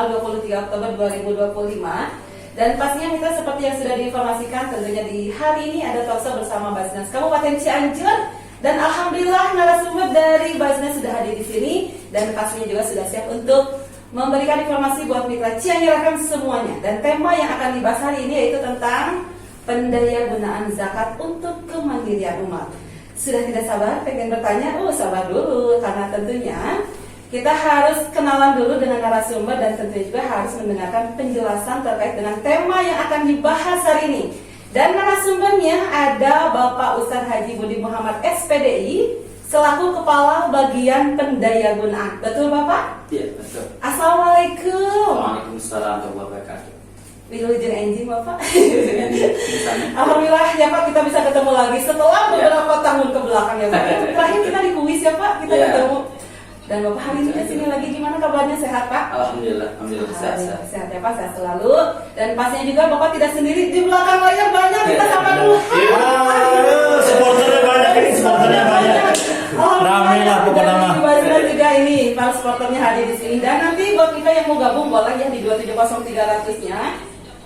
tanggal 23 Oktober 2025. Dan pastinya kita seperti yang sudah diinformasikan, tentunya di hari ini ada talkshow bersama Basnas Kabupaten Cianjur. Dan alhamdulillah narasumber dari Basnas sudah hadir di sini dan pastinya juga sudah siap untuk memberikan informasi buat mitra Cianjur semuanya. Dan tema yang akan dibahas hari ini yaitu tentang pendayagunaan zakat untuk kemandirian umat. Sudah tidak sabar pengen bertanya? Sabar dulu, karena tentunya kita harus kenalan dulu dengan narasumber dan tentunya juga harus mendengarkan penjelasan terkait dengan tema yang akan dibahas hari ini. Dan narasumbernya ada Bapak Ustadz Haji Budi Muhammad SPDI selaku Kepala Bagian Pendayagunaan. Betul Bapak? Iya, betul. Assalamualaikum. Waalaikumsalam warahmatullahi wabarakatuh. Wilujeng enjing Bapak. Alhamdulillah ya Pak, kita bisa ketemu lagi setelah beberapa tahun ke belakang ya Pak. Terakhir kita di kuis ya Pak, kita ketemu. Dan Bapak hari ini kesini lagi, gimana kabarnya, sehat Pak? Alhamdulillah sehat. Sehat ya Pak, sehat selalu. Dan pastinya juga Bapak tidak sendiri, di belakang layar banyak, kita sapa dulu. Supporternya banyak ini, supporternya banyak. Ramai lah pokoknya mah. Dan juga ini para supporternya hadir di sini. Dan nanti buat kita yang mau gabung boleh ya di 270-300-nya.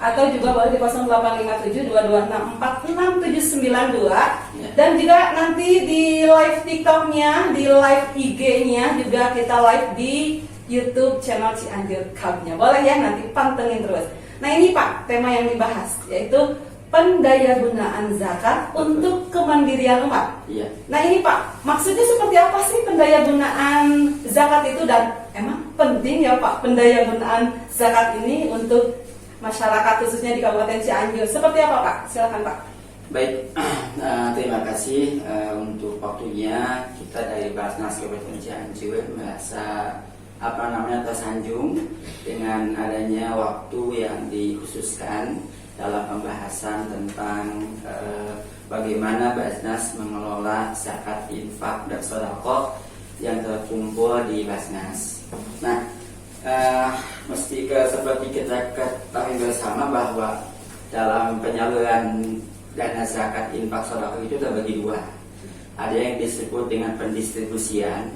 Atau juga boleh di 0857-2264-6792. Dan juga nanti di live TikToknya, di live IG-nya juga kita live di YouTube channel Cianjur Club-nya. Boleh ya, nanti pantengin terus. Nah ini Pak, tema yang dibahas yaitu pendayagunaan zakat untuk kemandirian umat. Iya. Nah ini Pak, maksudnya seperti apa sih pendayagunaan zakat itu, dan emang penting ya Pak pendayagunaan zakat ini untuk masyarakat khususnya di Kabupaten Cianjur? Seperti apa Pak? Silakan Pak. Baik, terima kasih untuk waktunya. Kita dari Basnas Kabupaten Cianjur merasa tersanjung dengan adanya waktu yang dikhususkan dalam pembahasan tentang bagaimana Basnas mengelola zakat, infak, dan sedekah yang terkumpul di Basnas. Nah, seperti kita ketahui bersama bahwa dalam penyaluran dana zakat, infak, sedekah itu terbagi dua. Ada yang disebut dengan pendistribusian,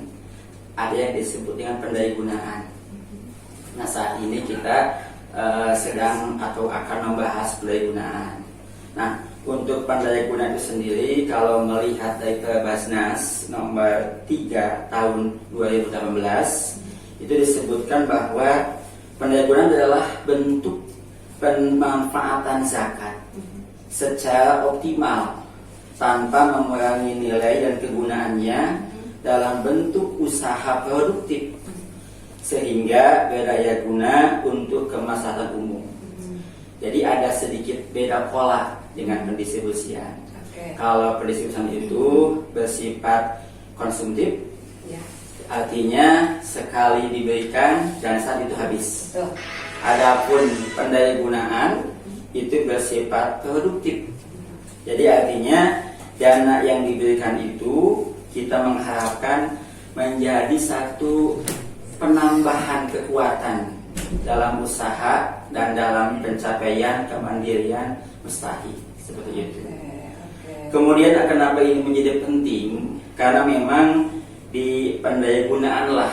ada yang disebut dengan pendayagunaan. Nah saat ini kita sedang atau akan membahas pendayagunaan. Nah untuk pendayagunaan itu sendiri, kalau melihat dari Basnas nomor 3 tahun 2018, itu disebutkan bahwa pendayagunaan adalah bentuk pemanfaatan zakat secara optimal tanpa mengurangi nilai dan kegunaannya dalam bentuk usaha produktif sehingga berdaya guna untuk kemaslahatan umum. Jadi ada sedikit beda pola dengan pendistribusian. Kalau pendistribusian itu bersifat konsumtif, artinya sekali diberikan dan saat itu habis. Adapun pendayagunaan itu bersifat produktif. Jadi artinya dana yang diberikan itu kita mengharapkan menjadi satu penambahan kekuatan dalam usaha dan dalam pencapaian kemandirian mustahil, seperti itu. Kemudian kenapa ini menjadi penting? Karena memang di pendayagunaanlah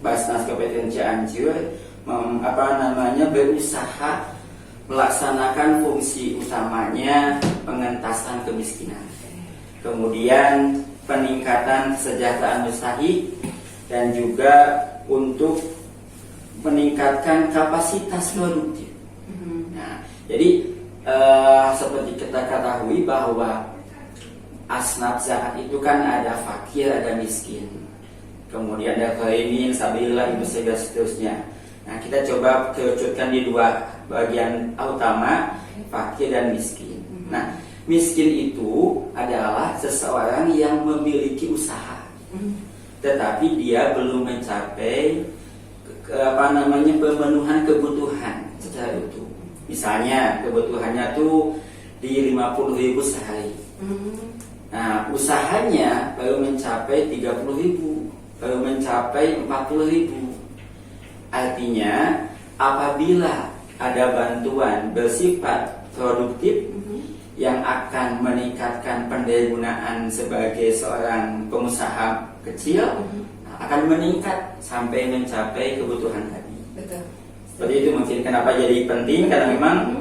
Basnas Kabupaten Cianjur berusaha melaksanakan fungsi utamanya pengentasan kemiskinan, kemudian peningkatan kesejahteraan mustahil, dan juga untuk meningkatkan kapasitas produktif. Nah, jadi seperti kita ketahui bahwa asnaf zakat itu kan ada fakir, ada miskin, kemudian ada qaimin, sabilillah, itu seterusnya. Nah, kita coba kerucutkan di dua bagian utama, fakir dan miskin. Nah, miskin itu adalah seseorang yang memiliki usaha, tetapi dia belum mencapai pemenuhan kebutuhan secara utuh. Misalnya kebutuhannya tuh di 50.000 sehari. Nah, usahanya baru mencapai 30.000, baru mencapai 40.000. Artinya apabila ada bantuan bersifat produktif yang akan meningkatkan pendayagunaan sebagai seorang pengusaha kecil, akan meningkat sampai mencapai kebutuhan tadi. Betul. Seperti itu mungkin kenapa jadi penting, karena memang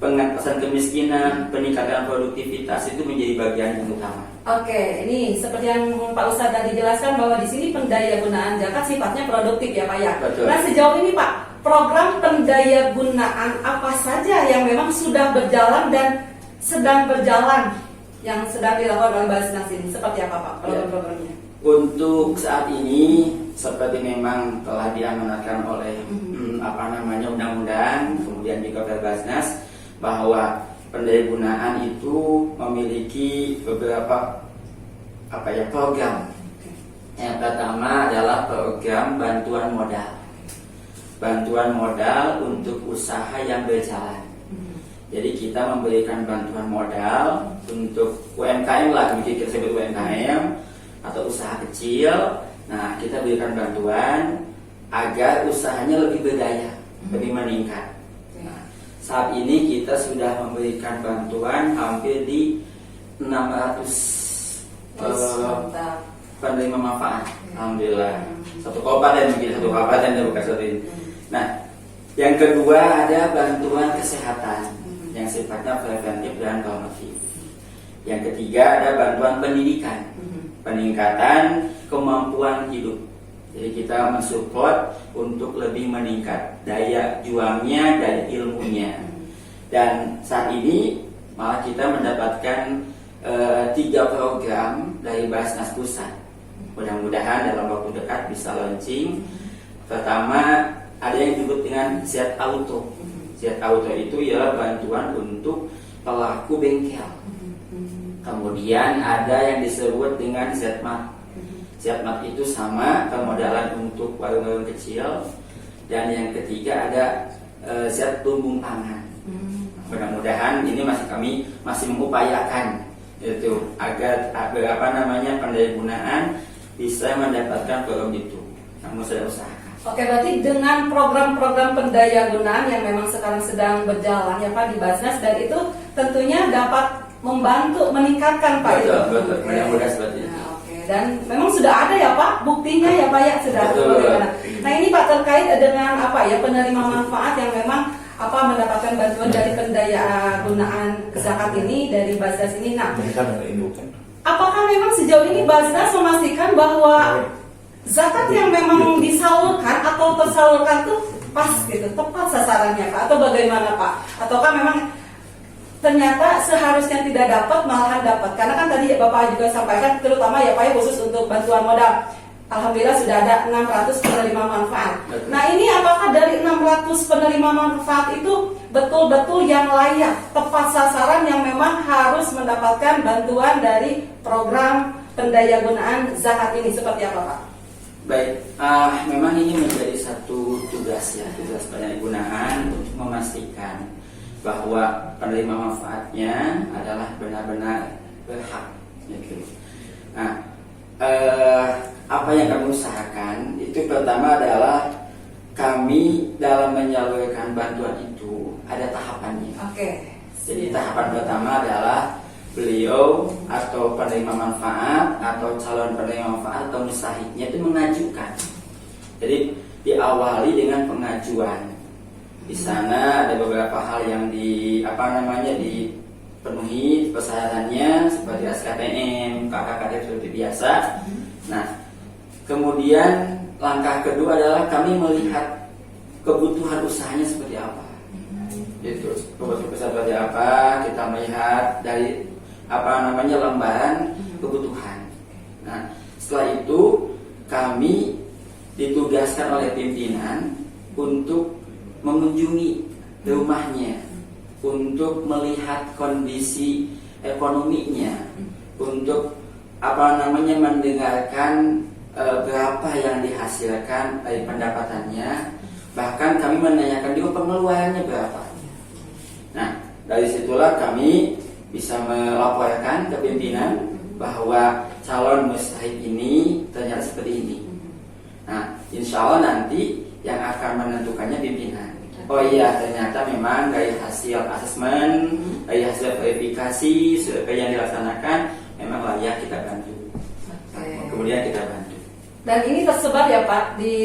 pengentasan kemiskinan, peningkatan produktivitas itu menjadi bagian yang utama. Oke, ini seperti yang Pak Ustadz tadi jelaskan bahwa di sini pendayagunaan zakat sifatnya produktif ya Pak ya. Betul. Nah sejauh ini Pak, program pendayagunaan apa saja yang memang sudah berjalan dan sedang berjalan yang sedang dilakukan oleh Basnas ini? Seperti apa Pak program-programnya? Untuk saat ini seperti memang telah diamanatkan oleh undang-undang, kemudian juga oleh Basnas, bahwa pendayagunaan itu memiliki beberapa program. Yang pertama adalah program bantuan modal. Bantuan modal untuk usaha yang berjalan. Jadi kita memberikan bantuan modal untuk UMKM lah, mungkin kita sebut UMKM atau usaha kecil. Nah, kita berikan bantuan agar usahanya lebih berdaya, lebih meningkat. Saat ini kita sudah memberikan bantuan hampir di 600 penerima manfaat. Alhamdulillah. Satu kabupaten bukan satu ini. Nah, yang kedua ada bantuan kesehatan yang sifatnya preventif dan normatif. Yang ketiga ada bantuan pendidikan, peningkatan kemampuan hidup. Jadi kita mensupport untuk lebih meningkat daya juangnya dan ilmunya. Dan saat ini malah kita mendapatkan 3 program dari Basnas Pusat. Mudah-mudahan dalam waktu dekat bisa launching. Pertama ada yang disebut dengan Z Auto. Z Auto itu ya bantuan untuk pelaku bengkel. Kemudian ada yang disebut dengan Z-Mart. Z-Mart itu sama permodalan untuk warung-warung kecil. Dan yang ketiga ada Z Lumbung Pangan. Mudah-mudahan ini kami masih mengupayakan itu agar pendayagunaan bisa mendapatkan program itu. Namun saya usahakan. Oke, berarti dengan program-program pendayagunaan yang memang sekarang sedang berjalan ya Pak di Basnas, dan itu tentunya dapat membantu meningkatkan Pak. Betul. Mudah-mudahan seperti itu. Dan memang sudah ada ya Pak buktinya ya Pak ya, sudah ada bagaimana. Nah ini Pak terkait dengan penerima manfaat yang memang mendapatkan bantuan dari pendayagunaan zakat ini dari Basnas ini. Nah, apakah memang sejauh ini Basnas memastikan bahwa zakat yang memang disalurkan atau tersalurkan tuh pas gitu, tepat sasarannya Pak, atau bagaimana Pak? Ataukah memang ternyata seharusnya tidak dapat malahan dapat? Karena kan tadi Bapak juga sampaikan terutama ya Pak ya khusus untuk bantuan modal. Alhamdulillah sudah ada 600 penerima manfaat. Nah ini apakah dari 600 penerima manfaat itu betul-betul yang layak, tepat sasaran yang memang harus mendapatkan bantuan dari program pendayagunaan zakat ini, seperti apa Pak? Baik, memang ini menjadi satu tugas pendayagunaan untuk memastikan bahwa penerima manfaatnya adalah benar-benar berhak. Nah, apa yang kami usahakan itu pertama adalah kami dalam menyalurkan bantuan itu ada tahapannya. Oke. Jadi tahapan pertama adalah beliau atau penerima manfaat atau calon penerima manfaat atau mustahiknya itu mengajukan. Jadi diawali dengan pengajuan. Di sana ada beberapa hal yang dipenuhi persyaratannya seperti SKPM, KKKD seperti biasa. Nah, kemudian langkah kedua adalah kami melihat kebutuhan usahanya seperti apa. Itu kebutuhan seperti apa, kita melihat dari lembaran kebutuhan. Nah, setelah itu kami ditugaskan oleh pimpinan untuk mengunjungi rumahnya, untuk melihat kondisi ekonominya, untuk mendengarkan berapa yang dihasilkan dari pendapatannya, bahkan kami menanyakan juga pengeluarannya berapa. Nah, dari situlah kami bisa melaporkan ke pimpinan bahwa calon mustahik ini ternyata seperti ini. Nah, insya Allah nanti yang akan menentukannya pimpinan. Oh iya, ternyata memang dari hasil asesmen, dari hasil verifikasi survei yang dilaksanakan memang layak kita bantu. Kemudian kita bantu. Dan ini tersebar ya Pak di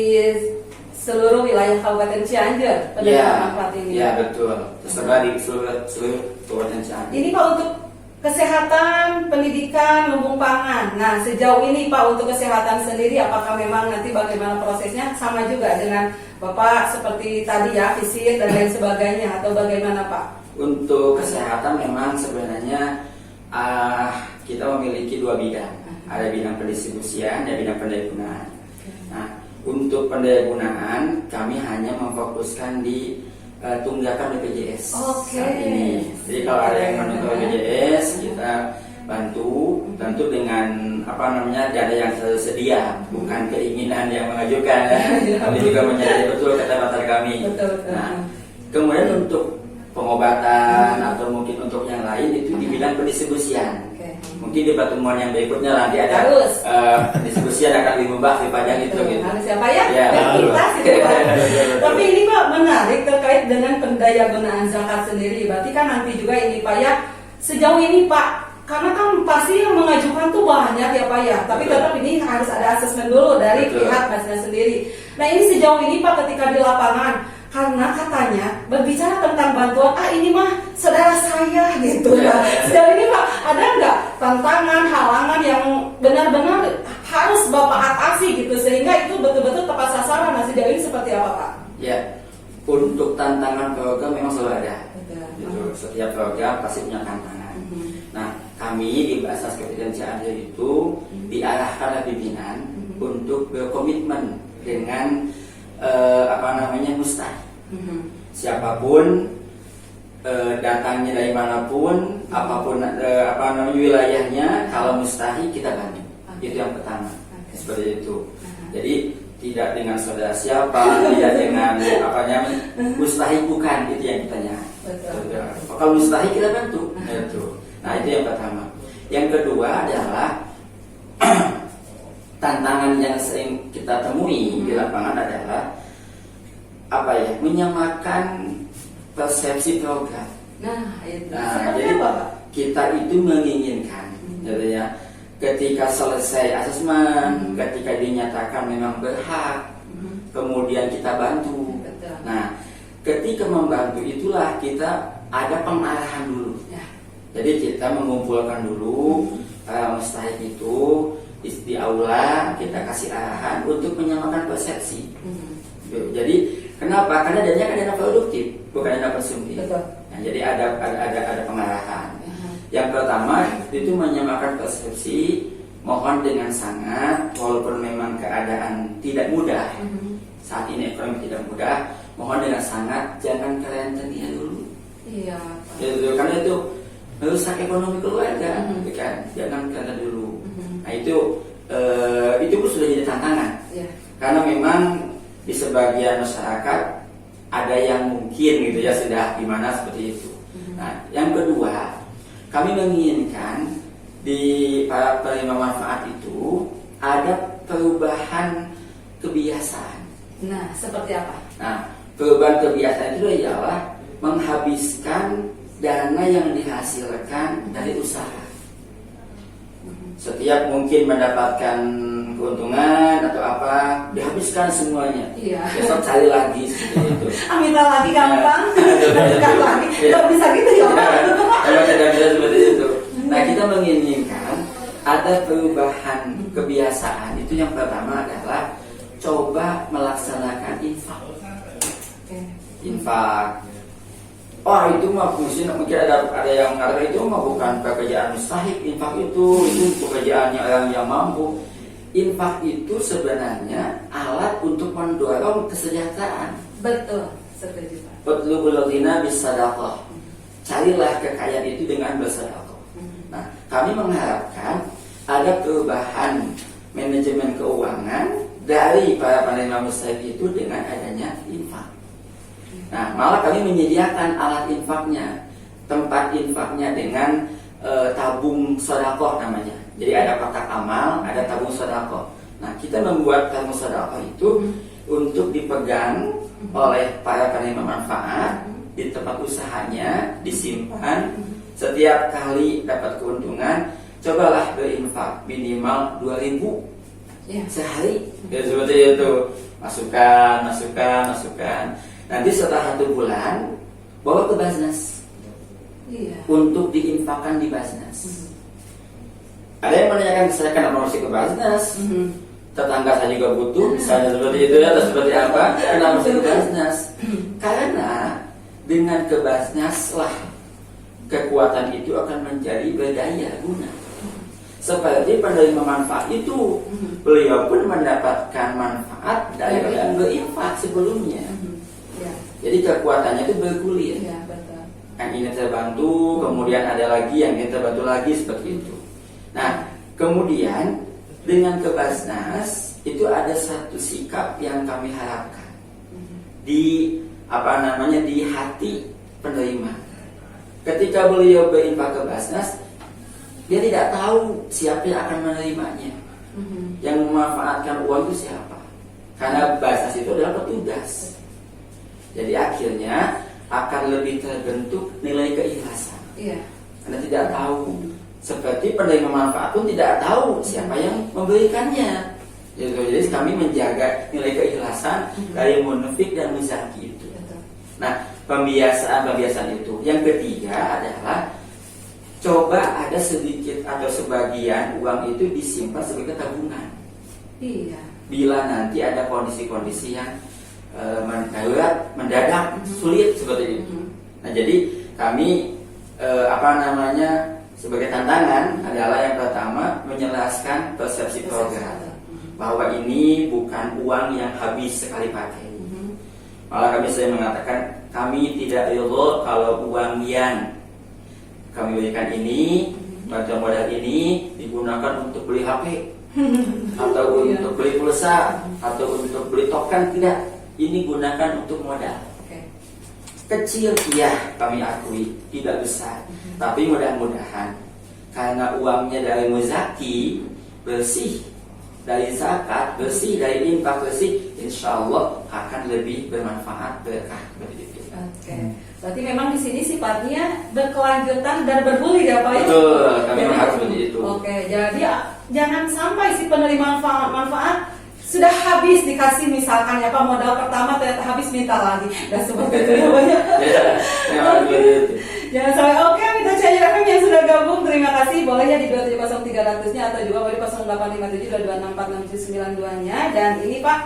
seluruh wilayah Kabupaten Cianjur penerima manfaat ini. Iya betul. Tersebar di seluruh Kabupaten Cianjur. Ini Pak untuk kesehatan, pendidikan, lumbung pangan. Nah, sejauh ini Pak untuk kesehatan sendiri, apakah memang nanti bagaimana prosesnya sama juga dengan Bapak seperti tadi ya, visit dan lain sebagainya, atau bagaimana Pak? Untuk kesehatan memang sebenarnya kita memiliki dua bidang. Ada bidang pendistribusian dan bidang pendayagunaan. Nah, untuk pendayagunaan kami hanya memfokuskan di tunggakan BPJS saat ini. Jadi kalau ada yang menunggak BPJS kita bantu dengan dana yang tersedia, bukan keinginan yang mengajukan. Kami juga menyadari betul kata-kata kami. Nah, kemudian untuk pengobatan atau mungkin untuk yang lain itu di bidang pendistribusian. Mungkin di pertemuan yang berikutnya nanti ada diskusi akan lebih membahas di panjang itu gitu. Harus siapa ya? Ya, Kita gitu, Pak. Tapi ini Pak menarik terkait dengan pendayagunaan zakat sendiri. Berarti kan nanti juga ini Pak ya, sejauh ini Pak, karena kan pasti yang mengajukan tuh banyak ya Pak ya. Tapi tetap ini harus ada asesmen dulu dari pihak Basnas sendiri. Nah ini sejauh ini Pak ketika di lapangan, karena katanya berbicara tentang bantuan, ini mah saudara saya gitu ya. Sejauh ini Pak, ada nggak tantangan, halangan yang benar-benar harus Bapak atasi gitu sehingga itu betul-betul tepat sasaran? Nah sejauh ini seperti apa Pak? Ya, untuk tantangan program memang selalu ada. Gitu. Setiap program pasti punya tantangan. Nah, kami di Basnas Kabupaten Cianjur itu diarahkan oleh pimpinan untuk berkomitmen dengan mustahik. Siapapun datangnya dari manapun, apapun wilayahnya, kalau mustahik kita bantu. Itu yang pertama. Seperti itu. Jadi tidak dengan saudara siapa, tidak dengan mustahik bukan, itu yang ditanya. Kalau mustahik kita bantu. Nah itu yang pertama. Yang kedua adalah tantangan yang sering kita temui di lapangan adalah menyamakan persepsi program. Nah, itu. Jadi apa, Pak? Kita itu menginginkan, gitu ya, ketika selesai asesmen, ketika dinyatakan memang berhak, kemudian kita bantu. Betul. Nah, ketika membantu itulah kita ada pengarahan dulu. Ya. Jadi kita mengumpulkan dulu mustahik itu di aula, kita kasih arahan untuk menyamakan persepsi. Jadi kenapa? Karena dananya kan dana produktif, bukan dana konsumtif. Nah, jadi ada pengarahan. Yang pertama itu menyamakan persepsi, mohon dengan sangat, walaupun memang keadaan tidak mudah, saat ini ekonomi tidak mudah, mohon dengan sangat jangan kalian tenia dulu. Iya. Karena itu merusak ekonomi keluarga, kan? Jangan kalian dulu. Nah itu pun sudah jadi tantangan. Ya. Karena memang di sebagian masyarakat ada yang mungkin gitu ya sudah gimana seperti itu. Nah, yang kedua, kami menginginkan di para penerima manfaat itu ada perubahan kebiasaan. Nah, seperti apa? Nah, perubahan kebiasaan itu ialah menghabiskan dana yang dihasilkan dari usaha. Setiap mungkin mendapatkan keuntungan atau apa, dihabiskan semuanya. Iya. Besok cari lagi seperti itu. Minta lagi gampang, bukan lagi. Gak bisa gitu ya Pak. Emang tidak bisa seperti itu. Nah, kita menginginkan ada perubahan kebiasaan. Itu yang pertama adalah coba melaksanakan infak. Infak. Oh itu mah mungkin ada yang mengatakan itu mah bukan pekerjaan mustahik. Infak itu pekerjaannya orang yang mampu. Infak itu sebenarnya alat untuk mendorong kesejahteraan. Betul, setuju Pak. Utlubul ghina bisadaqah. Carilah kekayaan itu dengan bersedekah. Nah, kami mengharapkan ada perubahan manajemen keuangan dari para penerima mustahik itu dengan adanya infak. Nah, malah kami menyediakan alat infaknya, tempat infaknya dengan tabung sedekah namanya. Jadi ada kotak amal, ada tabung sedekah. Nah, kita membuat tabung sedekah itu untuk dipegang oleh para penerima manfaat di tempat usahanya, disimpan. Setiap kali dapat keuntungan, cobalah berinfak minimal 2.000 sehari. Ya seperti itu. Masukkan. Nanti setelah 1 bulan bawa ke Basnas Iya. untuk diinfakkan di Basnas. Ada yang menanyakan saya kenapa mesti ke Basnas? Tetangga saya juga butuh, misalnya seperti itu atau seperti apa? Kenapa mesti ke Basnas? Karena dengan ke Basnas lah kekuatan itu akan menjadi berdaya guna. Seperti penerima manfaat itu, beliau pun mendapatkan manfaat dari yang berinfak sebelumnya. Ya. Jadi kekuatannya itu bergulir. Iya, betul. Yang ini terbantu, kemudian ada lagi yang ini terbantu lagi seperti itu. Nah, kemudian dengan ke Basnas itu ada satu sikap yang kami harapkan di di hati penerima. Ketika beliau berinfak ke Basnas, dia tidak tahu siapa yang akan menerimanya. Yang memanfaatkan uang itu siapa? Karena Basnas itu adalah petugas. Jadi akhirnya akan lebih terbentuk nilai keikhlasan. Iya. Karena tidak tahu. Seperti penerima manfaat pun tidak tahu siapa yang memberikannya. Jadi kami menjaga nilai keikhlasan dari munafik dan muzaki itu. Betul. Nah, pembiasaan itu. Yang ketiga adalah coba ada sedikit atau sebagian uang itu disimpan sebagai tabungan. Iya. Bila nanti ada kondisi-kondisi yang mendadak sulit seperti itu. Nah, jadi kami sebagai tantangan adalah yang pertama menjelaskan persepsi program bahwa ini bukan uang yang habis sekali pakai. Malah kami sering mengatakan kami tidak ridho kalau uang yang kami berikan ini, bantuan modal ini digunakan untuk beli HP atau untuk beli pulsa atau untuk beli token, tidak. Ini gunakan untuk modal. Kecil, iya kami akui, tidak besar. Tapi mudah-mudahan karena uangnya dari muzaki, bersih dari zakat, bersih dari infak, bersih, insya Allah akan lebih bermanfaat, berkah begitu. Berarti memang di sini sifatnya berkelanjutan dan bergulir ya Pak ya? Betul, kami harus seperti itu. Jadi jangan sampai si penerima manfaat sudah habis dikasih misalkan ya Pak, modal pertama ternyata habis minta lagi. Dan seperti itu ya Pak ya. Jangan sampai. Oke, minta Cianjur FM yang sudah gabung, terima kasih. Boleh ya di 270-300-nya atau juga boleh 0857-2264-6792-nya. Dan ini Pak,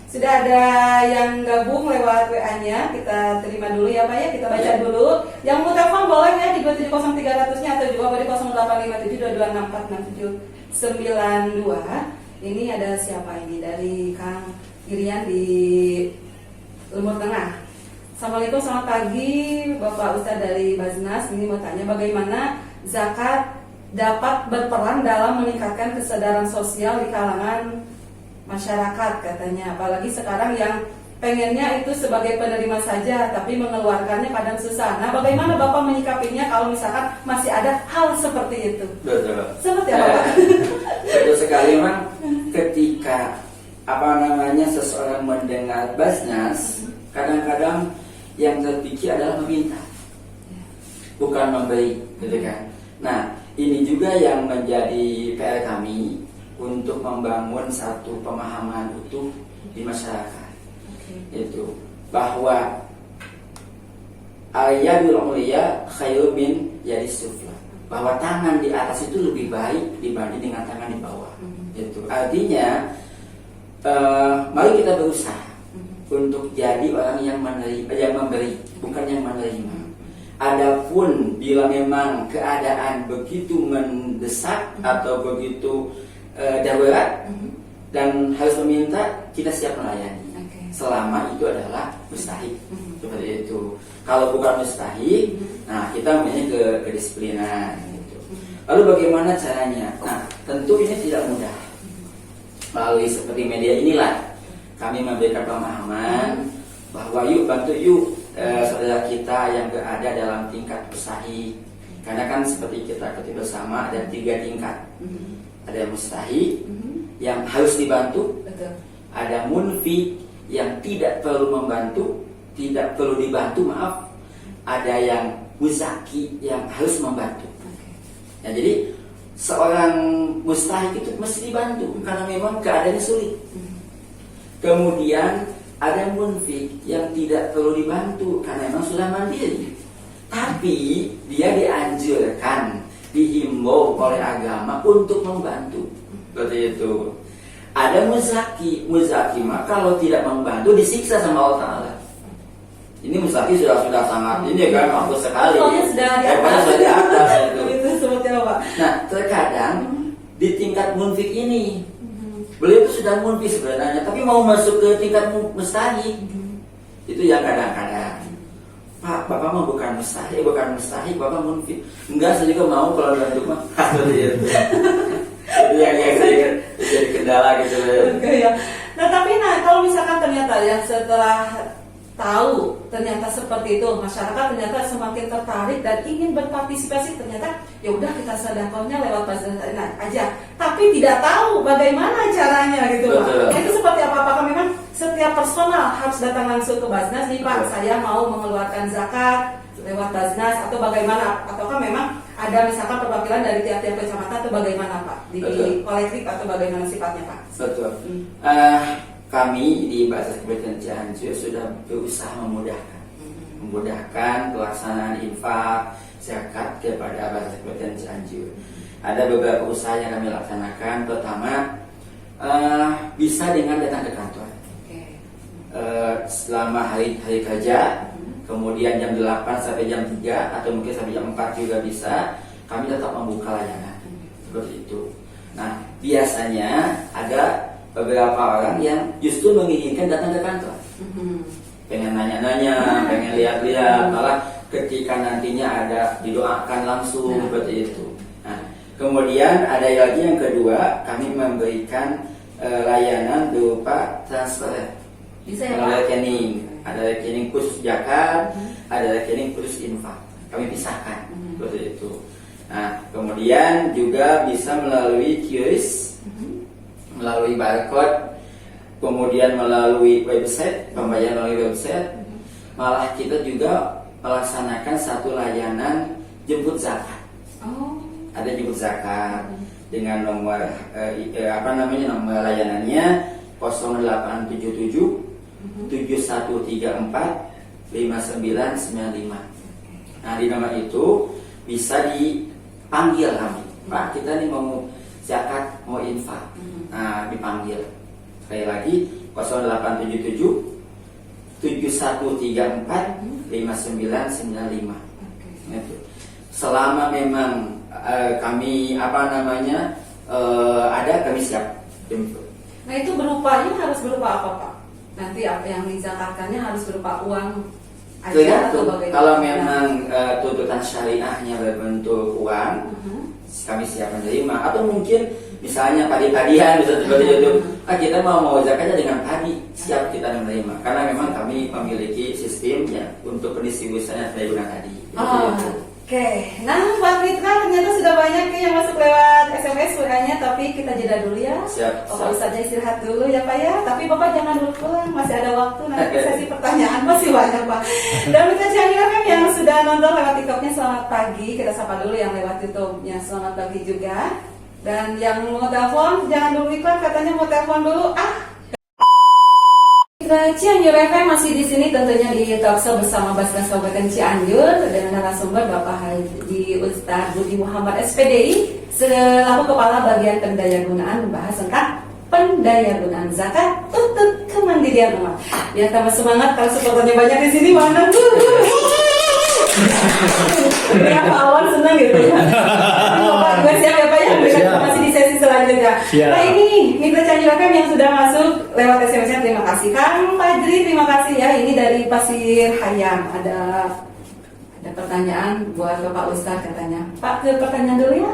sudah ada yang gabung lewat WA-nya. Kita terima dulu ya Pak ya, kita baca dulu. Yang mau telepon boleh ya di 270-300-nya atau juga boleh 0857-2264-6792. Ini ada siapa ini? Dari Kang Irian di Lumur Tengah. Assalamualaikum, selamat pagi Bapak Ustadz dari Basnas. Ini mau tanya bagaimana zakat dapat berperan dalam meningkatkan kesadaran sosial di kalangan masyarakat katanya. Apalagi sekarang yang pengennya itu sebagai penerima saja tapi mengeluarkannya kadang susah. Nah, bagaimana Bapak menyikapinya kalau misalkan masih ada hal seperti itu? Betul. Seperti apa Pak? Betul sekali memang ketika seseorang mendengar Basnas, kadang-kadang yang terpikir adalah meminta, bukan memberi, gitu kan? Nah, ini juga yang menjadi PR kami untuk membangun satu pemahaman utuh di masyarakat, itu bahwa ayadul uliya khairun min yadis sufla, bahwa tangan di atas itu lebih baik dibanding dengan tangan di bawah. Itu artinya mari kita berusaha untuk jadi orang yang memberi, bukan yang menerima. Adapun bila memang keadaan begitu mendesak atau begitu darurat dan harus meminta, kita siap melayani. Selama itu adalah mustahik, seperti itu. Kalau bukan mustahik, nah kita mempunyai kedisiplinan. Gitu. Lalu bagaimana caranya? Nah, tentu ini tidak mudah. Melalui seperti media inilah kami memberikan pemahaman bahwa yuk bantu yuk saudara kita yang berada dalam tingkat mustahik. Karena kan seperti kita ketahui bersama ada 3 tingkat. Ada mustahik yang harus dibantu. Betul. Ada munfi yang tidak perlu membantu, tidak perlu dibantu, maaf. Ada yang muzaki yang harus membantu. Nah, jadi seorang mustahik itu mesti dibantu karena memang keadaannya sulit. Kemudian ada munfik yang tidak perlu dibantu karena memang sudah mandiri. Tapi dia dianjurkan, dihimbau oleh agama untuk membantu. Seperti itu. Ada muzaki mah kalau tidak membantu disiksa sama Allah Ta'ala. Ini muzaki sudah sangat ini kan mampu sekali. Sudah di atas. Itu seperti apa? Nah, terkadang di tingkat munfik ini beliau itu sudah munfik sebenarnya, tapi mau masuk ke tingkat mustahik. Itu yang kadang-kadang, Pak, Bapak mah bukan mustahik, Bapak munfik. Enggak, saya juga mau kalau dalam rumah. Seperti itu. Itu yang saya jadi kendala gitu. Oke, ya. Nah, tapi kalau misalkan ternyata yang setelah tahu ternyata seperti itu, masyarakat ternyata semakin tertarik dan ingin berpartisipasi, ternyata ya udah kita sedekahnya lewat baznas aja, tapi tidak tahu bagaimana caranya gitu Pak. Nah, itu seperti apa? Apakah memang setiap personal harus datang langsung ke baznas nih Pak, saya mau mengeluarkan zakat lewat baznas, atau bagaimana? Ataukah memang ada misalkan perwakilan dari tiap-tiap kecamatan, atau bagaimana Pak? Di kolektif atau bagaimana sifatnya Pak? Betul. Kami di Baznas Kabupaten Cianjur sudah berusaha memudahkan pelaksanaan infak zakat kepada Baznas Kabupaten Cianjur. Ada beberapa usaha yang kami laksanakan. Pertama, bisa dengan datang ke kantor. Selama hari kerja, kemudian jam 8 sampai jam 3 atau mungkin sampai jam 4 juga bisa, kami tetap membuka layanan. Seperti itu. Nah, biasanya ada beberapa orang yang justru menginginkan datang ke kantor, pengen nanya-nanya, pengen lihat-lihat, malah ketika nantinya ada didoakan langsung seperti itu. Nah, kemudian ada lagi yang kedua, kami memberikan layanan berupa transfer. Ada rekening khusus zakat, ada rekening khusus infak. Kami pisahkan seperti itu. Nah, kemudian juga bisa melalui QRIS, melalui barcode, kemudian melalui website, pembayaran melalui website. Malah kita juga melaksanakan satu layanan jemput zakat. Ada jemput zakat dengan nomor nomor layanannya 0877 7134 5995. Nah, di nomor itu bisa dipanggil kami, Pak, kita nih mau zakat, mau infak. Nah, dipanggil. Sekali lagi 0877 7134 5995. Itu. Selama memang kami ada, kami siap jemput. Nah, itu berupanya harus berupa apa Pak? Nanti apa yang dizakatkannya harus berupa uang aja atau bagaimana? Kalau memang tuntutan syariahnya berbentuk uang, kami siap menerima. Atau mungkin misalnya padi-padian bisa seperti itu. Kita mau zakatnya dengan padi, siap kita menerima. Karena memang kami memiliki sistemnya untuk pendistribusiannya dari guna tadi. Oke. Nah, Pak Mitra, ternyata sudah banyak yang masuk lewat SMS WA-nya, tapi kita jeda dulu ya. Siap. Bapak Ustaznya istirahat dulu ya Pak ya. Tapi Bapak jangan dulu pulang, masih ada waktu nanti sesi pertanyaan masih banyak Pak. Dan Mitra Cianjur kan yang sudah nonton lewat TikTok-nya, selamat pagi. Kita sapa dulu yang lewat YouTube-nya, selamat pagi juga. Dan yang mau telepon jangan dulu iklan, katanya mau telepon dulu. Cianjur FM masih di sini tentunya di Talkshow bersama Basnas Kabupaten Cianjur dengan narasumber Bapak Haji Ustaz Budi Muhammad SPDI selaku Kepala Bagian Pendayagunaan, membahas tentang pendayagunaan zakat untuk kemandirian umat. Ya, tambah semangat kalau supporternya banyak di sini, mana tuh? Ya, Pak Awan senang gitu ya. Bapak juga siap ya Pak ya, masih di sesi selanjutnya. Nah, ini Mitra Cianjur FM yang sudah masuk lewat SMS-nya, terima kasih. Kang Fajri, terima kasih ya. Ini dari Pasir Hayam. Ada pertanyaan buat Bapak Ustaz katanya. Pak, ke pertanyaan dulu ya.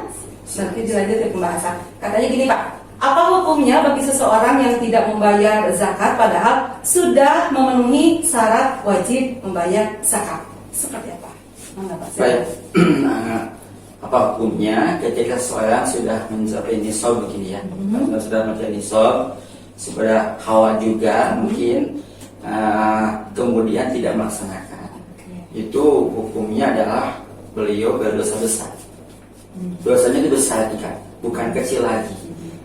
Nanti dilanjut ke pembahasan. Katanya gini Pak, apa hukumnya bagi seseorang yang tidak membayar zakat padahal sudah memenuhi syarat wajib membayar zakat? Seperti apa? Baik. Apa hukumnya ketika seorang sudah mencapai nisab begini ya? Sudah mencapai nisab, sudah hawa juga mungkin, kemudian tidak melaksanakan. Itu hukumnya adalah beliau berdosa besar. Dosanya itu besar bukan kecil lagi.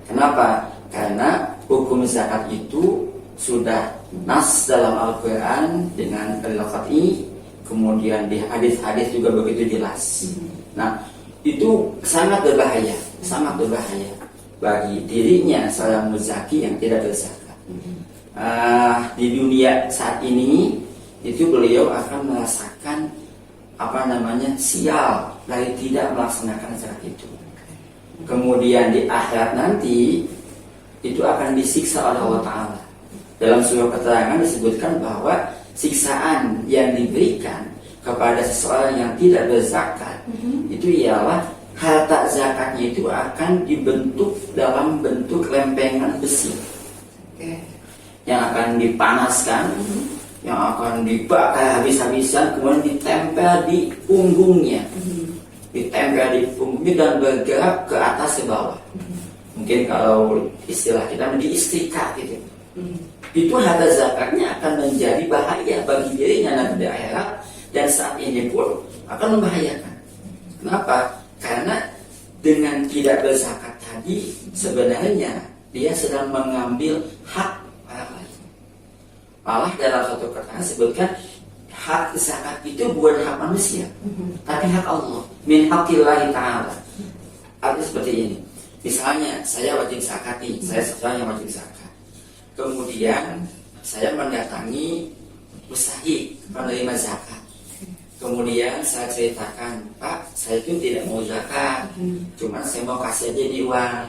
Kenapa? Karena hukum zakat itu sudah nas dalam Al-Quran dengan al-qat'i, kemudian di hadis-hadis juga begitu jelas. Nah, itu sangat berbahaya bagi dirinya seorang muzaki yang tidak berzakat. Di dunia saat ini itu beliau akan merasakan sial dari tidak melaksanakan zakat itu. Kemudian di akhirat nanti itu akan disiksa oleh Allah Ta'ala. Dalam sebuah keterangan disebutkan bahwa siksaan yang diberikan kepada seseorang yang tidak berzakat itu ialah harta zakatnya itu akan dibentuk dalam bentuk lempengan besi yang akan dipanaskan, yang akan dibakar habis-habisan, kemudian ditempel di punggungnya, dan bergerak ke atas ke bawah. Mungkin kalau istilah kita diistrikat gitu. Itu harta zakatnya akan menjadi bahaya bagi dirinya nanti di akhirat, dan saat ini pun akan membahayakan. Kenapa? Karena dengan tidak berzakat tadi sebenarnya dia sedang mengambil hak orang lain. Malah dalam satu keterangan disebutkan hak zakat itu bukan hak manusia, tapi hak Allah. Min haqqillahi ta'ala. Artinya seperti ini. Misalnya saya wajib zakat nih, saya seorang yang wajib zakat. Kemudian saya mendatangi mustahik penerima zakat. Kemudian saya ceritakan, Pak, saya itu tidak mau zakat, cuma saya mau kasih aja di uang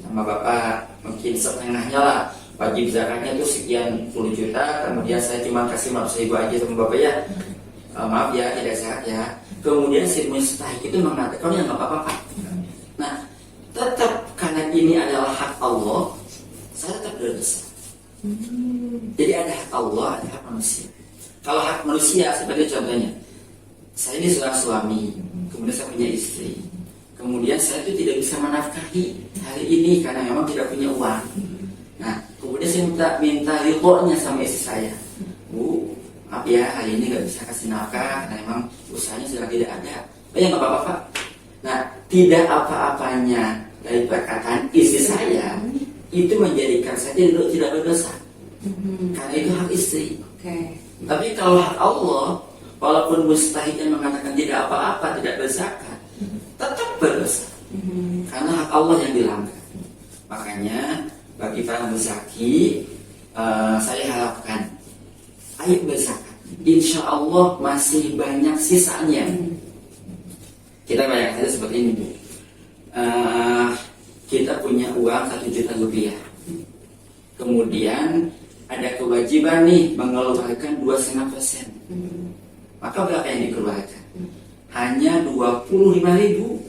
sama Bapak, mungkin setengahnya lah. Wajib zakatnya itu sekian puluh juta, kemudian saya cuma kasih 500.000 aja sama Bapak ya. Maaf ya, tidak zakat ya. Kemudian si mustahik itu mengatakan, ya nggak apa-apa Pak. Nah, tetap karena ini adalah hak Allah, saya tetap berdosa. Jadi ada hak Allah, ada hak manusia. Kalau hak manusia seperti contohnya, saya ini seorang suami, kemudian saya punya istri, kemudian saya itu tidak bisa menafkahi hari ini karena memang tidak punya uang. Nah, kemudian saya minta ridhonya sama istri saya, Bu, maaf ya hari ini nggak bisa kasih nafkah karena memang usahanya sedang tidak ada. Ya nggak apa-apa Pak. Nah, tidak apa-apanya dari perkataan istri saya itu menjadikan saya tidak berdosa, karena itu hak istri. Tapi kalau hak Allah, walaupun mustahiknya mengatakan tidak apa-apa, tidak berzakat, tetap berdosa, karena hak Allah yang dilanggar. Makanya bagi para muzaki, saya harapkan ayo berzakat. Insya Allah masih banyak sisanya. Kita bayangkan saja seperti ini, Bu. Kita punya uang 1 juta rupiah. Kemudian ada kewajiban nih mengeluarkan 2,5%. Maka berapa yang dikeluarkan? Hanya 25.000.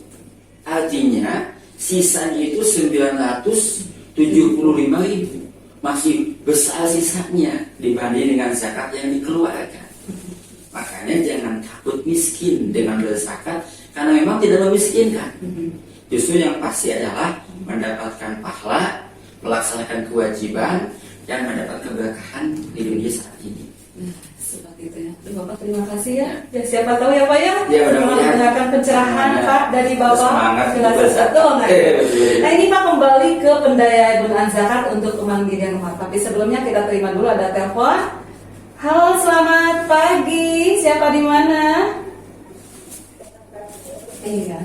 Artinya sisanya itu 975.000. Masih besar sisanya dibanding dengan zakat yang dikeluarkan. Makanya jangan takut miskin dengan berzakat, karena memang tidak memiskinkan. Justru yang pasti adalah mendapatkan pahala, melaksanakan kewajiban, dan mendapat keberkahan di dunia saat ini. Seperti itu ya. Bapak terima kasih ya. Ya siapa tahu ya Pak ya. Ya mudah-mudahan mendengarkan pencerahan Pak dari Bapak. Semangat betul. Nah ini Pak kembali ke pendayaan zakat untuk kemandirian rumah. Tapi sebelumnya kita terima dulu ada telepon. Halo, selamat pagi. Siapa di mana? Iya.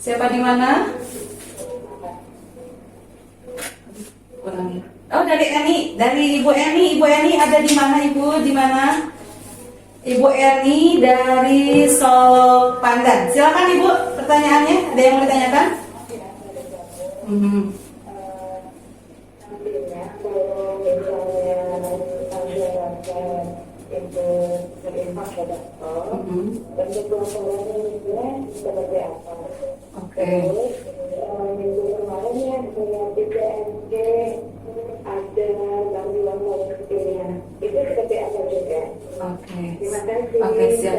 Siapa di mana? Oh, dari Eni, dari Ibu Eni. Ibu Eni ada di mana Ibu? Di mana? Ibu Eni dari Solo Pandan. Silakan Ibu, pertanyaannya. Ada yang mau ditanyakan? Oke. Minggu kemarin ya punya BPNJ ada bantuan mobilnya. Itu seperti apa juga? Oke. Terima kasih. Oke, siap.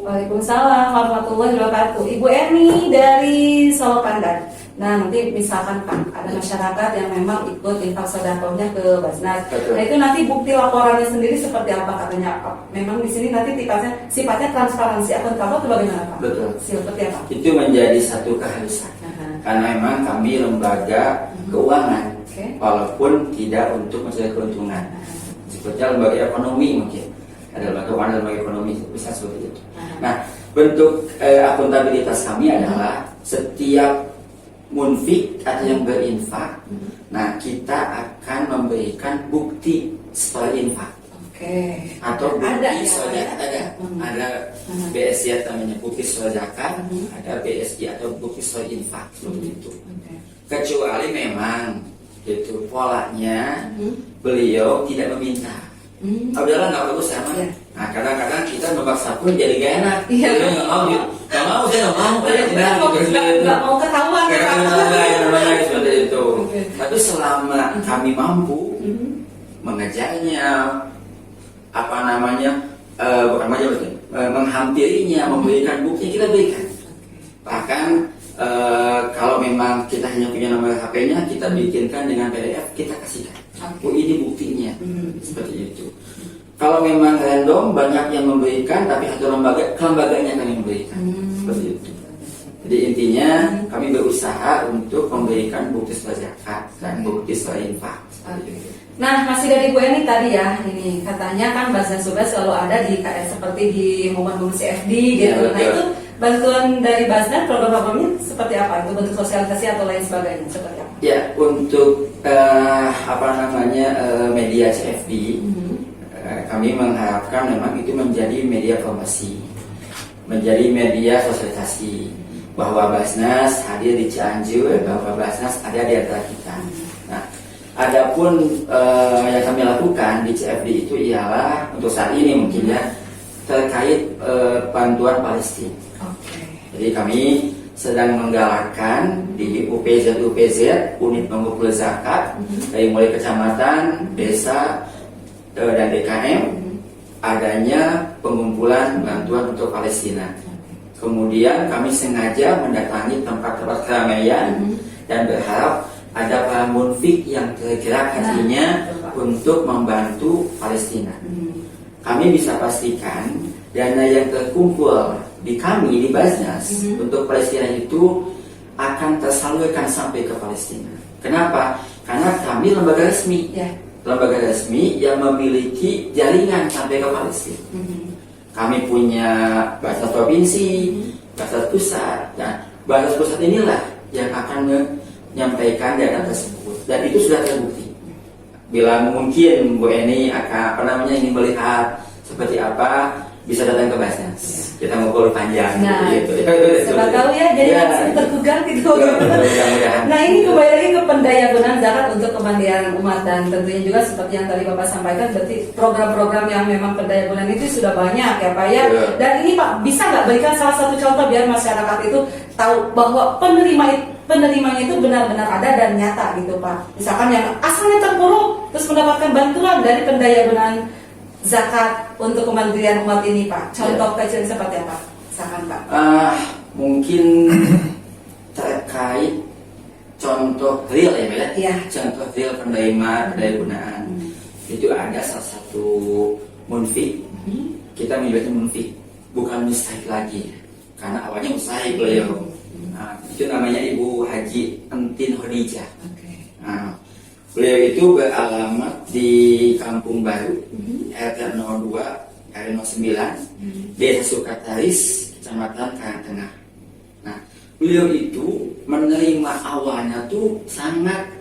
Waalaikumsalam warahmatullahi wabarakatuh. Ibu Eni dari Solo Pandan. Nah, nanti misalkan Pak, ada masyarakat yang memang ikut infak sedekahnya ke Basnas. Nah, itu nanti bukti laporannya sendiri seperti apa katanya? Memang di sini nanti sifatnya transparansi akun kamu itu bagaimana Pak? Betul. Seperti apa? Itu menjadi satu keharusan. Karena memang kami lembaga keuangan Oke. walaupun tidak untuk mencari keuntungan. Sebutnya lembaga ekonomi mungkin. Ada lembaga ekonomi bisa seperti itu. Nah, bentuk akuntabilitas kami adalah setiap munfik atau yang berinfak, nah kita akan memberikan bukti setelah infak. Oke. Atau bukti Ada ya, soal Pak, ya? zakat ada BSI namanya bukti soal zakat, ada BSI atau bukti soal infak seperti itu. Oke. Kecuali memang itu polanya beliau tidak meminta. Udahlah nggak bagus sama. Iya. Nah kadang-kadang kita memaksa pun jadi gak enak. Iya. Dia nggak mau, nggak mau, saya nggak mau. Nggak mau ketahuan. Namanya seperti itu. Oke. Tapi selama kami mampu mengejarnya, apa namanya, bukan aja berarti, menghampirinya, memberikan bukti kita berikan. Bahkan kalau memang kita hanya punya nomor HP-nya, kita bikinkan dengan PDF, kita kasihkan. Oh ini buktinya, seperti itu. Kalau memang random, banyak yang memberikan, tapi satu kelembaganya kami memberikan, seperti itu. Jadi intinya kami berusaha untuk memberikan bukti soal zakat dan bukti soal infak. Nah, masih dari Bu Eni tadi ya, ini katanya kan Basnas juga selalu ada di seperti di momen-momen CFD gitu. Ya, nah itu bantuan dari Basnas program-programnya seperti apa? Itu bentuk sosialisasi atau lain sebagainya seperti apa? Ya, untuk media CFD, kami mengharapkan memang itu menjadi media promosi, menjadi media sosialisasi bahwa Basnas hadir di Cianjur, bahwa Basnas ada di antara kita. Nah, adapun yang kami lakukan di CFD itu ialah untuk saat ini mungkin ya terkait bantuan Palestina. Jadi kami sedang menggalakkan di UPZ unit pengumpul zakat dari mulai kecamatan, desa dan DKM adanya pengumpulan bantuan untuk Palestina. Kemudian kami sengaja mendatangi tempat-tempat keramaian dan berharap ada para munfik yang tergerak hatinya untuk membantu Palestina. Kami bisa pastikan dana yang terkumpul di kami di Basnas untuk Palestina itu akan tersalurkan sampai ke Palestina. Kenapa? Karena kami lembaga resmi, lembaga resmi yang memiliki jaringan sampai ke Palestina. Kami punya Basnas provinsi, Basnas pusat, dan Basnas pusat inilah yang akan menyampaikan dana tersebut, dan itu sudah terbukti. Bila mungkin Bu Eni akan ingin melihat seperti apa, bisa datang ke Basnas. Kita ngobrol panjang gitu. Siapa tahu ya, jadi langsung tergugah gitu. Nah ini kembali lagi ke pendayagunaan zakat untuk kemandirian umat, dan tentunya juga seperti yang tadi Bapak sampaikan, berarti program-program yang memang pendayagunaan itu sudah banyak ya Pak ya. Dan ini Pak, bisa nggak berikan salah satu contoh biar masyarakat itu tahu bahwa penerimanya itu benar-benar ada dan nyata gitu Pak. Misalkan yang asalnya terpuruk terus mendapatkan bantuan dari pendayagunaan zakat untuk kemandirian umat ini Pak. Contoh kecil seperti apa? Misalkan Pak. Mungkin terkait contoh real ya Mbak. Iya. Contoh real pendayagunaan. Itu ada salah satu munfik. Kita menyebutnya munfik, bukan mustahik lagi. Karena awalnya mustahik beliau. Itu namanya Ibu Haji Entin Khadijah. Beliau itu beralamat di Kampung Baru, RT 02, RW 09, Desa Sukataris, Kecamatan Karangtengah. Nah, beliau itu menerima awalnya tuh sangat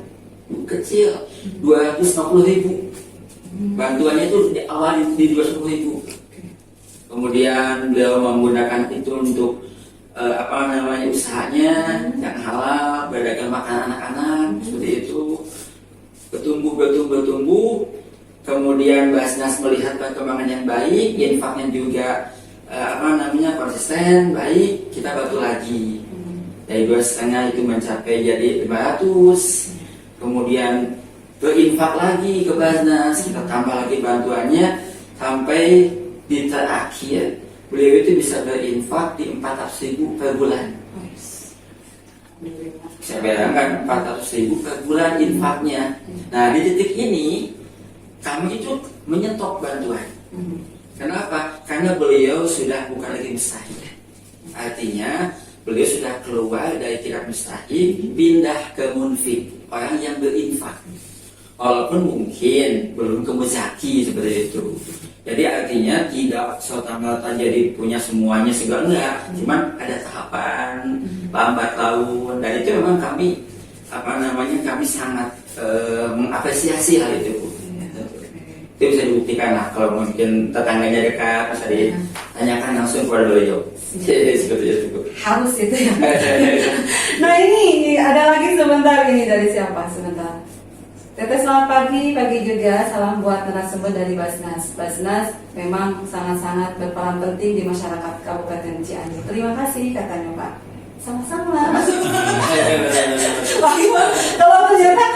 kecil, 250.000. Bantuannya itu di awal di 250.000. Kemudian beliau menggunakan itu untuk usahanya yang halal, berdagang makanan anak-anak seperti itu. Bertumbuh, kemudian Basnas melihat perkembangan yang baik, infaknya juga konsisten, baik, kita bantu lagi. Dari 2,5 itu mencapai jadi 500, kemudian berinfak lagi ke Basnas, kita tambah lagi bantuannya sampai di terakhir beliau itu bisa berinfak di 400.000 per bulan. Saya bayangkan 400.000 per bulan infaknya. Nah di titik ini kami itu menyetok bantuan. Kenapa? Karena beliau sudah bukan lagi mustahil. Artinya beliau sudah keluar dari tingkat mustahik, pindah ke munfik, orang yang berinfak. Walaupun mungkin belum ke muzaki seperti itu. Jadi artinya tidak serta-merta jadi punya semuanya segala, enggak. Cuman ada tahapan, lambat laun, dan itu memang kami kami sangat mengapresiasi hal itu. Itu bisa dibuktikan lah kalau mungkin tetangganya dekat, bisa ditanyakan langsung kepada beliau. Seperti itu. Harus itu ya. Nah ini ada lagi sebentar, ini dari siapa sebentar? Teteh selamat pagi juga, salam buat narasumber dari Basnas. Basnas memang sangat-sangat berperan penting di masyarakat Kabupaten Cianjur. Terima kasih katanya Pak. Sama-sama. Wah, kalau ternyata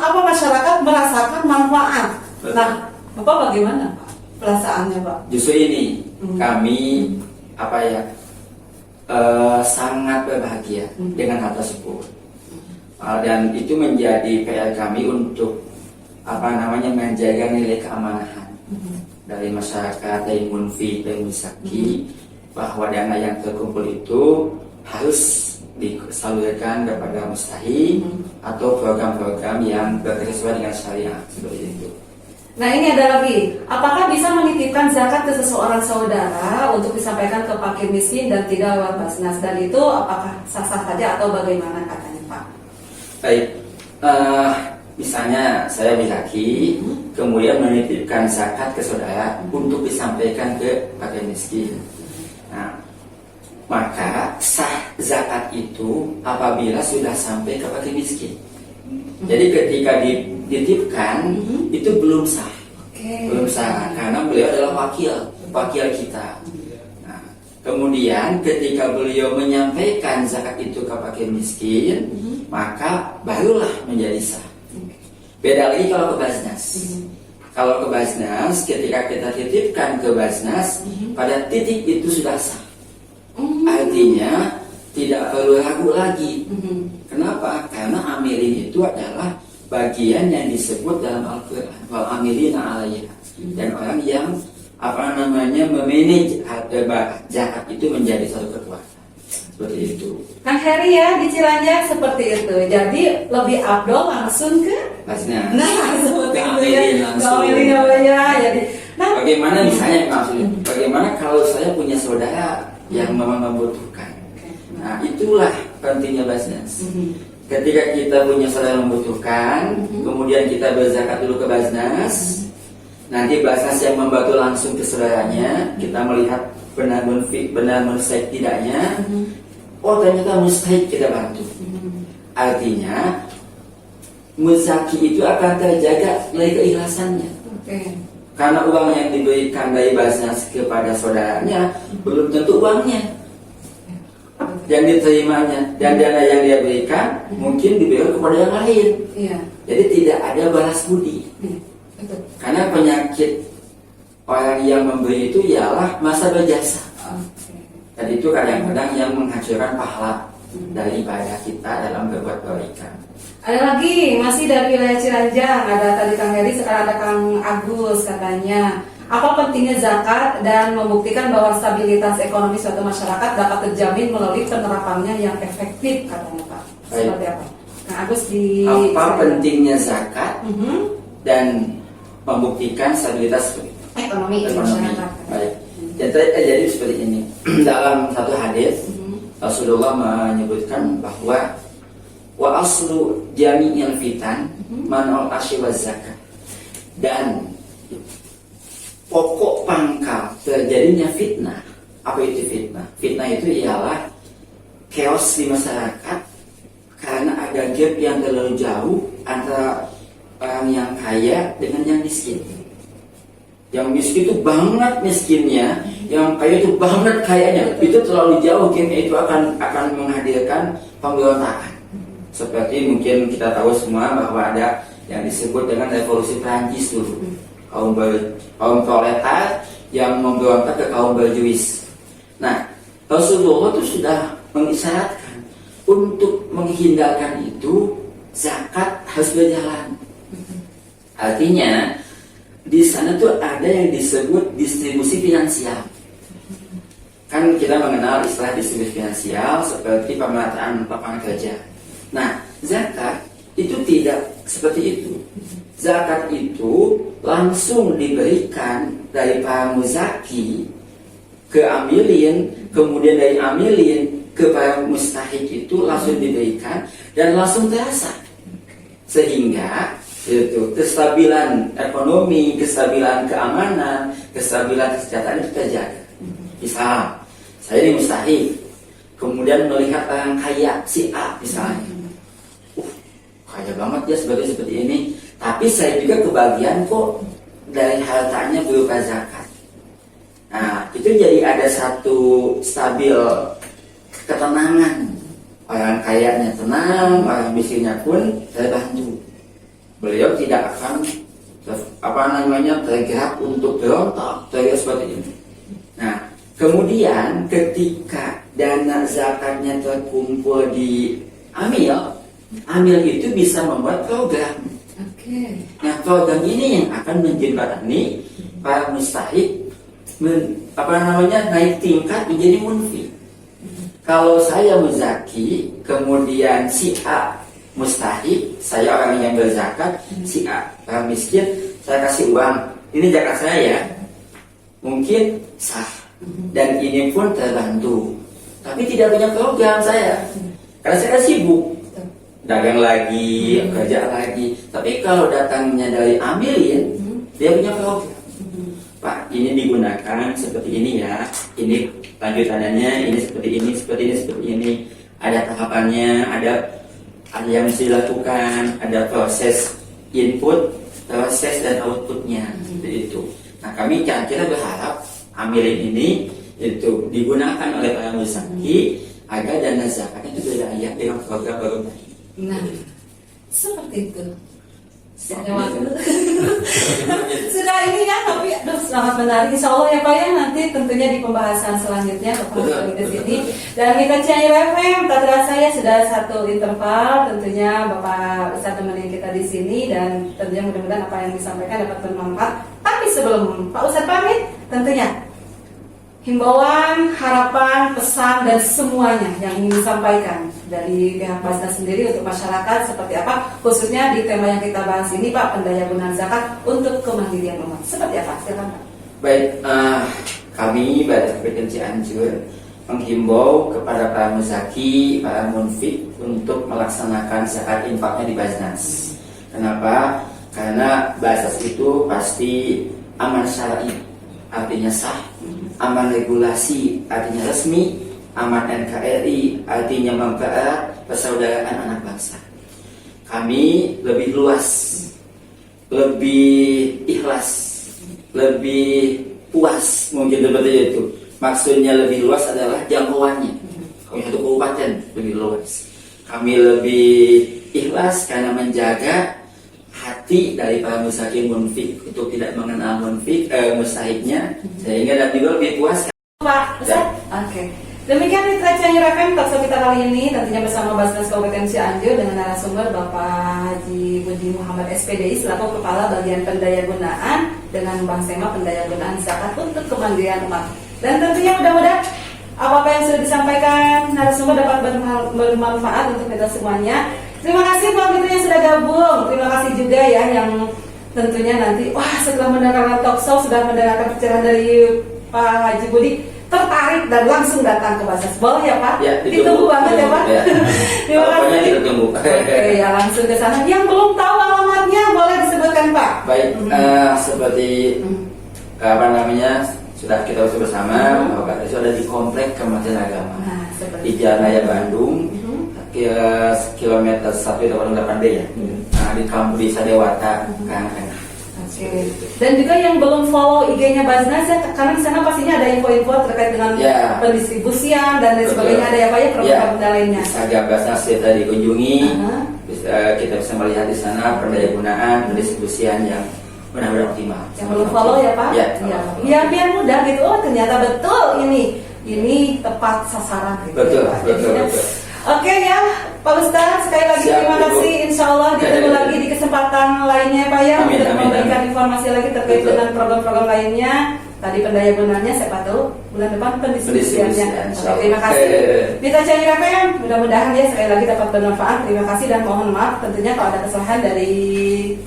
masyarakat merasakan manfaat. Nah, Bapak bagaimana Pak perasaannya Pak? Justru ini kami sangat berbahagia dengan hal tersebut. Dan itu menjadi PR kami untuk menjaga nilai keamanan dari masyarakat, dari munfik, dari musaki, bahwa dana yang terkumpul itu harus disalurkan kepada mustahik atau program-program yang bersesuaian dengan syariah seperti itu. Nah ini ada lagi, apakah bisa menitipkan zakat ke seseorang saudara untuk disampaikan ke fakir miskin dan tidak lewat Basnas, dan itu apakah sah-sah saja atau bagaimana katanya Pak? Baik, misalnya saya Bilaki, kemudian menitipkan zakat ke saudara untuk disampaikan ke fakir miskin. Nah, maka sah zakat itu apabila sudah sampai ke fakir miskin. Jadi ketika dititipkan itu belum sah, belum sah karena beliau adalah wakil kita. Nah, kemudian ketika beliau menyampaikan zakat itu ke fakir miskin, maka barulah menjadi sah. Beda lagi kalau ke Basnas. Kalau ke Basnas, ketika kita titipkan ke Basnas, pada titik itu sudah sah. Artinya tidak perlu ragu lagi. Kenapa? Karena amilin itu adalah bagian yang disebut dalam Al-Quran, wal amilina alaiha, dan orang yang memanage zakat itu menjadi satu kekuatan. Seperti itu. Kang Heri ya di Cilanjang seperti itu. Jadi lebih afdol langsung ke Basnas. Nah seperti itu ya. Langsung. Jadi, bagaimana misalnya maksudnya? Bagaimana kalau saya punya saudara yang memang membutuhkan? Nah itulah pentingnya Basnas. Ketika kita punya saudara yang membutuhkan, kemudian kita berzakat dulu ke Basnas. Nanti Basnas yang membantu langsung ke saudaranya, kita melihat benar mustahik tidaknya. Oh ternyata mustahik, kita bantu. Artinya muzaki itu akan terjaga nilai keikhlasannya. Karena uang yang diberikan dari Basnas kepada saudaranya belum tentu uangnya yang diterimanya, dan dana yang dia berikan mungkin diberikan kepada yang lain. Jadi tidak ada balas budi. Karena penyakit orang yang memberi itu ialah masa berjasa. Dan itu kadang-kadang yang menghancurkan pahala dari ibadah kita dalam berbuat kebaikan. Ada lagi, masih dari wilayah Cilanjang. Ada tadi Kang Heri, sekarang ada Kang Agus katanya. Apa pentingnya zakat dan membuktikan bahwa stabilitas ekonomi suatu masyarakat dapat terjamin melalui penerapannya yang efektif katanya Pak. Seperti apa? Kang Agus di apa pentingnya zakat dan membuktikan stabilitas ekonomi masyarakat. Baik. Jadi seperti ini. Dalam satu hadis Rasulullah menyebutkan bahwa wa aslu jami'il fitan man'ul asyi waz zakat, dan pokok pangkal terjadinya fitnah. Apa itu fitnah? Fitnah itu ialah chaos di masyarakat karena ada gap yang terlalu jauh antara orang yang kaya dengan yang miskin. Yang miskin itu banget miskinnya, yang kaya itu banget kayanya. Itu terlalu jauh, gapnya itu akan menghadirkan pemberontakan. Seperti mungkin kita tahu semua bahwa ada yang disebut dengan revolusi Prancis dulu. Kaum proletar yang memberontak ke kaum berjuis. Nah, Rasulullah itu sudah mengisyaratkan untuk menghindarkan itu zakat harus berjalan. Artinya di sana tuh ada yang disebut distribusi finansial. Kan kan kita mengenal istilah distribusi finansial seperti pemerataan lapangan kerja. Nah, zakat itu tidak seperti itu. Zakat itu langsung diberikan dari para muzaki ke amilin, kemudian dari amilin ke para mustahik itu langsung diberikan dan langsung terasa. Sehingga itu kestabilan ekonomi, kestabilan keamanan, kestabilan kesejahteraan itu terjaga. Misal, saya ini mustahik, kemudian melihat orang kaya si A misalnya, kaya banget dia seperti ini, tapi saya juga kebagian kok dari hartanya berupa zakat. Nah, itu jadi ada satu stabil ketenangan. Orang kayanya tenang, orang miskinnya pun terbantu. Beliau tidak akan tergerak untuk berontak, seperti ini. Nah, kemudian ketika dana zakatnya terkumpul di amil itu bisa membuat program. Nah, program ini yang akan menjembatani para mustahik naik tingkat menjadi munfi. Kalau saya muzaki, kemudian si A mustahik, saya orang yang berzakat, si A orang miskin, saya kasih uang, ini zakat saya ya, mungkin sah, dan ini pun terbantu, tapi tidak punya program saya, karena saya kan sibuk, dagang lagi, kerja lagi. Tapi kalau datangnya dari amilin, dia punya program. Pak, ini digunakan seperti ini ya, ini lanjutannya, ini seperti ini, seperti ini, seperti ini. Ada tahapannya, ada yang mesti dilakukan, ada proses input, proses dan outputnya, seperti itu. Nah, kami kira-kira berharap amilin ini itu digunakan oleh para muzaki agar dana zakatnya itu berdaya dengan program baru tadi. Nah, seperti itu. Sudah ini ya, tapi aduh, sangat menarik. Insya Allah ya Pak ya, nanti tentunya di pembahasan selanjutnya Bapak ke sini. Dan kita Cianjur FM, tak terasa ya sudah satu interval. Tentunya Bapak bisa temenin kita di sini dan tentunya mudah-mudahan apa yang disampaikan dapat bermanfaat. Tapi sebelum Pak Ustadz pamit, tentunya himbauan, harapan, pesan dan semuanya yang ingin disampaikan dari pihak Basnas sendiri untuk masyarakat seperti apa, khususnya di tema yang kita bahas ini Pak, pendayagunaan zakat untuk kemandirian umat. Seperti apa? Silakan Pak. Baik, kami Badan Kabupaten Cianjur menghimbau kepada para muzaki, para munfik untuk melaksanakan zakat infaknya di Basnas. Kenapa? Karena Basnas itu pasti aman syar'i, artinya sah, aman regulasi, artinya resmi, aman NKRI, artinya mempererat persaudaraan anak bangsa. Kami lebih luas, lebih ikhlas, lebih puas, mungkin seperti itu. Maksudnya lebih luas adalah jangkauannya. Kami satu kabupaten lebih luas. Kami lebih ikhlas karena menjaga hati dari para muzaki munfik untuk tidak mengenal munfik mustahiknya, sehingga dan juga lebih puas. Pak Ustaz, oke. Demikian Mitra Cianjur FM talkshow kita kali ini, tentunya bersama Basnas Kabupaten Cianjur dengan narasumber Bapak Haji Budi Muhammad SPDI selaku Kepala Bagian Pendayagunaan dengan Bank Sema Pendayagunaan Zakat untuk Kemandirian Umat. Dan tentunya mudah-mudahan apa yang sudah disampaikan narasumber dapat bermanfaat untuk kita semuanya. Terima kasih buat Mitra yang sudah gabung. Terima kasih juga ya yang tentunya nanti setelah mendengarkan talkshow, sudah mendengarkan pencerahan dari Pak Haji Budi, tertarik dan langsung datang ke Basnas. Boleh ya Pak? Ya, ditunggu banget ya Pak. Ya. Terima kasih. Ditunggu. Oke, ya langsung ke sana. Yang belum tahu alamatnya boleh disebutkan Pak. Baik, seperti sudah kita usul bersama bahwa itu ada di Komplek Kementerian Agama. Nah, di Jalan Raya Bandung, kilometer 188B ya. Nah, di Kampung Desa Dewata, Karangtengah. Oke. Dan juga yang belum follow IG-nya Basnas ya, karena di sana pastinya ada info-info terkait dengan pendistribusian dan lain sebagainya, ada ya Pak ya, program lainnya. Agak Basnas kita dikunjungi, kita bisa melihat di sana pendayagunaan, pendistribusian yang benar-benar optimal. Yang belum follow ya Pak? Ya. Biar mudah gitu. Oh ternyata betul ini tepat sasaran gitu. Betul, ya, betul. Oke ya Pak Ustadz, sekali lagi terima kasih. Insya Allah ditunggu lagi di kesempatan lainnya Pak ya, untuk memberikan informasi lagi terkait dengan program-program lainnya. Tadi pendaya gunanya, siapa tahu bulan depan Pendistribusian, pendistribusiannya. insya Oke, terima Allah. kasih. Mitra Channel FM, mudah-mudahan ya sekali lagi dapat bermanfaat. Terima kasih dan mohon maaf tentunya kalau ada kesalahan dari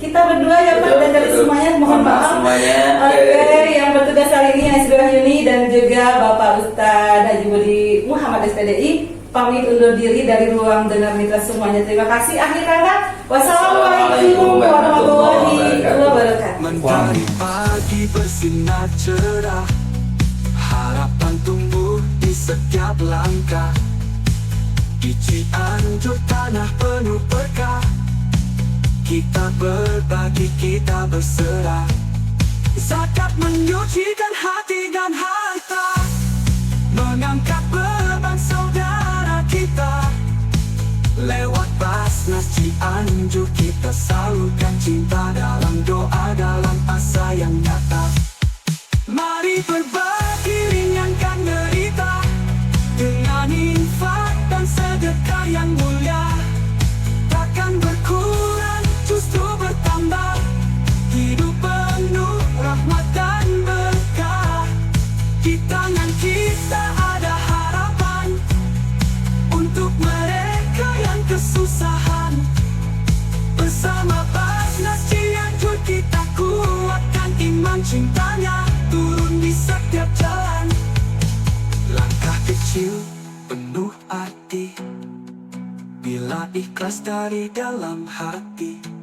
kita berdua ya Pak, dan dari Betul. semuanya mohon maaf. Semuanya. Oke, yang bertugas hari ini Hasbah Yuni dan juga Bapak Ustadz Haji Budi Muhammad SPDI pamit undur diri dari ruang dengar mitra semuanya. Terima kasih. Akhir kata, wassalamualaikum warahmatullahi wabarakatuh. Mentari pagi bersinar cerah, harapan tumbuh di setiap langkah. Di Cianjur tanah penuh berkah, kita berbagi, kita berserah. Zakat menyucikan hati dan harta, mengangkat beban saudara kita. Lewat Basnas Cianjur kita salurkan cinta dalam doa, dalam asa yang nyata. Mari berbagi, ringankan derita dengan infak dan sedekah yang mulia. Takkan berkurang, justru bertambah. Hidup penuh rahmat dan berkah. Di tangan kita ada harapan untuk mereka yang kesusahan. Bersama Basnas Cianjur kita kuatkan iman cintanya, turun di setiap jalan. Langkah kecil penuh arti, bila ikhlas dari dalam hati.